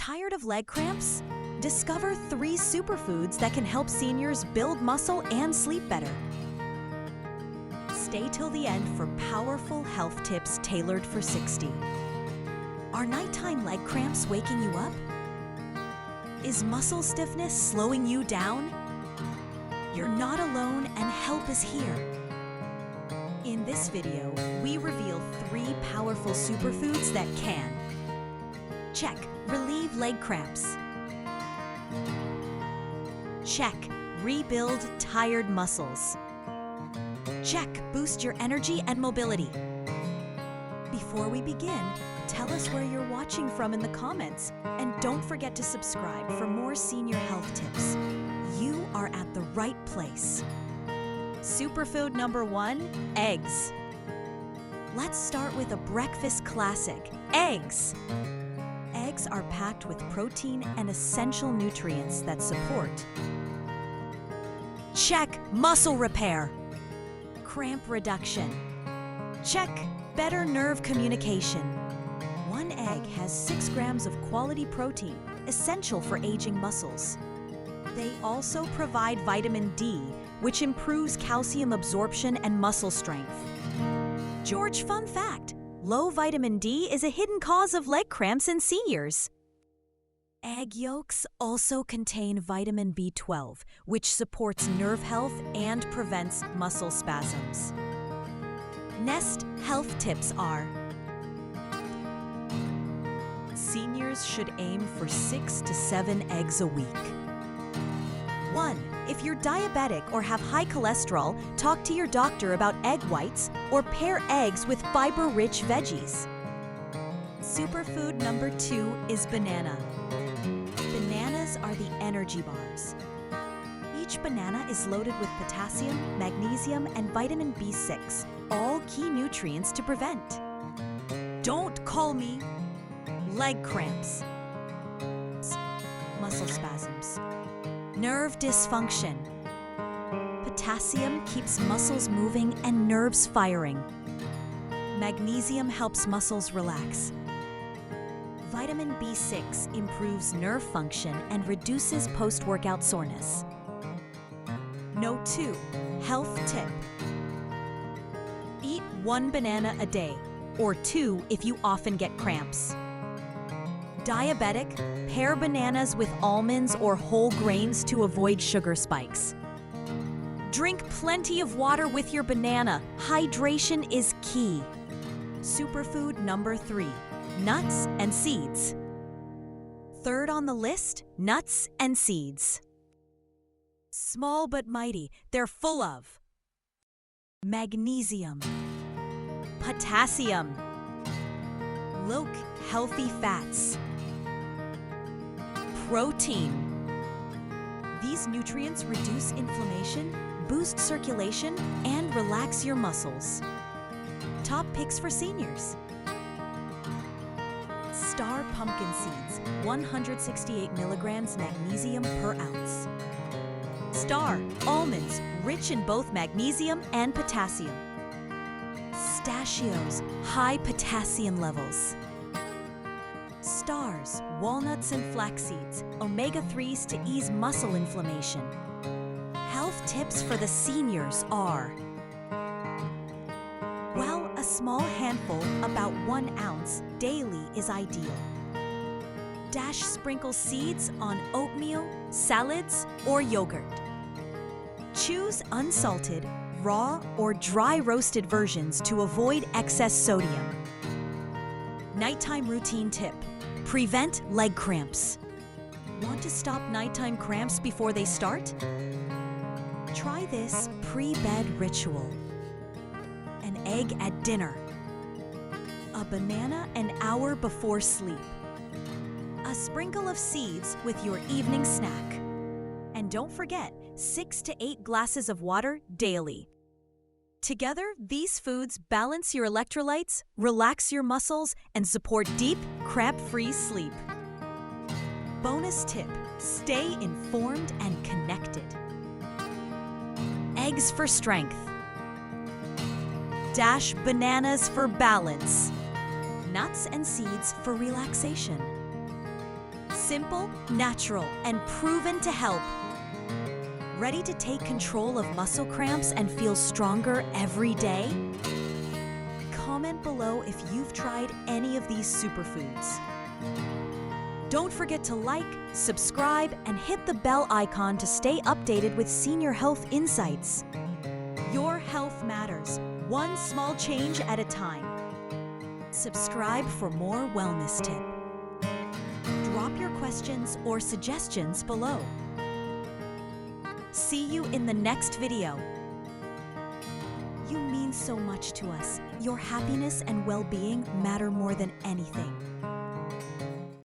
Tired of leg cramps? Discover 3 superfoods that can help seniors build muscle and sleep better. Stay till the end for powerful health tips tailored for 60. Are nighttime leg cramps waking you up? Is muscle stiffness slowing you down? You're not alone and help is here. In this video, we reveal 3 powerful superfoods that can. Check, relieve leg cramps. Check, rebuild tired muscles. Check, boost your energy and mobility. Before we begin, tell us where you're watching from in the comments, and don't forget to subscribe for more senior health tips. You are at the right place. Superfood number 1, eggs. Let's start with a breakfast classic, eggs. Eggs are packed with protein and essential nutrients that support. Check, muscle repair. Cramp reduction. Check, better nerve communication. 1 egg has 6 grams of quality protein, essential for aging muscles. They also provide vitamin D, which improves calcium absorption and muscle strength. George, fun fact, low vitamin D is a hidden cause of leg cramps in seniors. Egg yolks also contain vitamin B12, which supports nerve health and prevents muscle spasms. Next, health tips are: seniors should aim for 6 to 7 eggs a week. 1. If you're diabetic or have high cholesterol, talk to your doctor about egg whites or pair eggs with fiber-rich veggies. Superfood number 2 is banana. Bananas are the energy bars. Each banana is loaded with potassium, magnesium, and vitamin B6, all key nutrients to prevent. Don't call me leg cramps, muscle spasms, nerve dysfunction. Potassium keeps muscles moving and nerves firing. Magnesium helps muscles relax. Vitamin B6 improves nerve function and reduces post-workout soreness. Note 2, health tip. Eat 1 banana a day, or 2 if you often get cramps. Diabetic, pair bananas with almonds or whole grains to avoid sugar spikes. Drink plenty of water with your banana. Hydration is key. Superfood number 3, nuts and seeds. Third on the list, nuts and seeds. Small but mighty, they're full of magnesium, potassium, low healthy fats, protein. These nutrients reduce inflammation, boost circulation, and relax your muscles. Top picks for seniors. Star pumpkin seeds, 168 milligrams magnesium per ounce. Star almonds, rich in both magnesium and potassium. Pistachios, high potassium levels. Stars, walnuts and flax seeds, omega-3s to ease muscle inflammation. Health tips for the seniors are: well, a small handful, about 1 ounce, daily is ideal. Dash sprinkle seeds on oatmeal, salads, or yogurt. Choose unsalted, raw, or dry roasted versions to avoid excess sodium. Nighttime routine tip: prevent leg cramps. Want to stop nighttime cramps before they start? Try this pre-bed ritual. An egg at dinner. A banana an hour before sleep. A sprinkle of seeds with your evening snack. And don't forget, 6 to 8 glasses of water daily. Together, these foods balance your electrolytes, relax your muscles, and support deep, cramp-free sleep. Bonus tip: stay informed and connected. Eggs for strength. Dash bananas for balance. Nuts and seeds for relaxation. Simple, natural, and proven to help. Ready to take control of muscle cramps and feel stronger every day? Comment below if you've tried any of these superfoods. Don't forget to like, subscribe, and hit the bell icon to stay updated with senior health insights. Your health matters, one small change at a time. Subscribe for more wellness tips. Drop your questions or suggestions below. See you in the next video. You mean so much to us. Your happiness and well-being matter more than anything.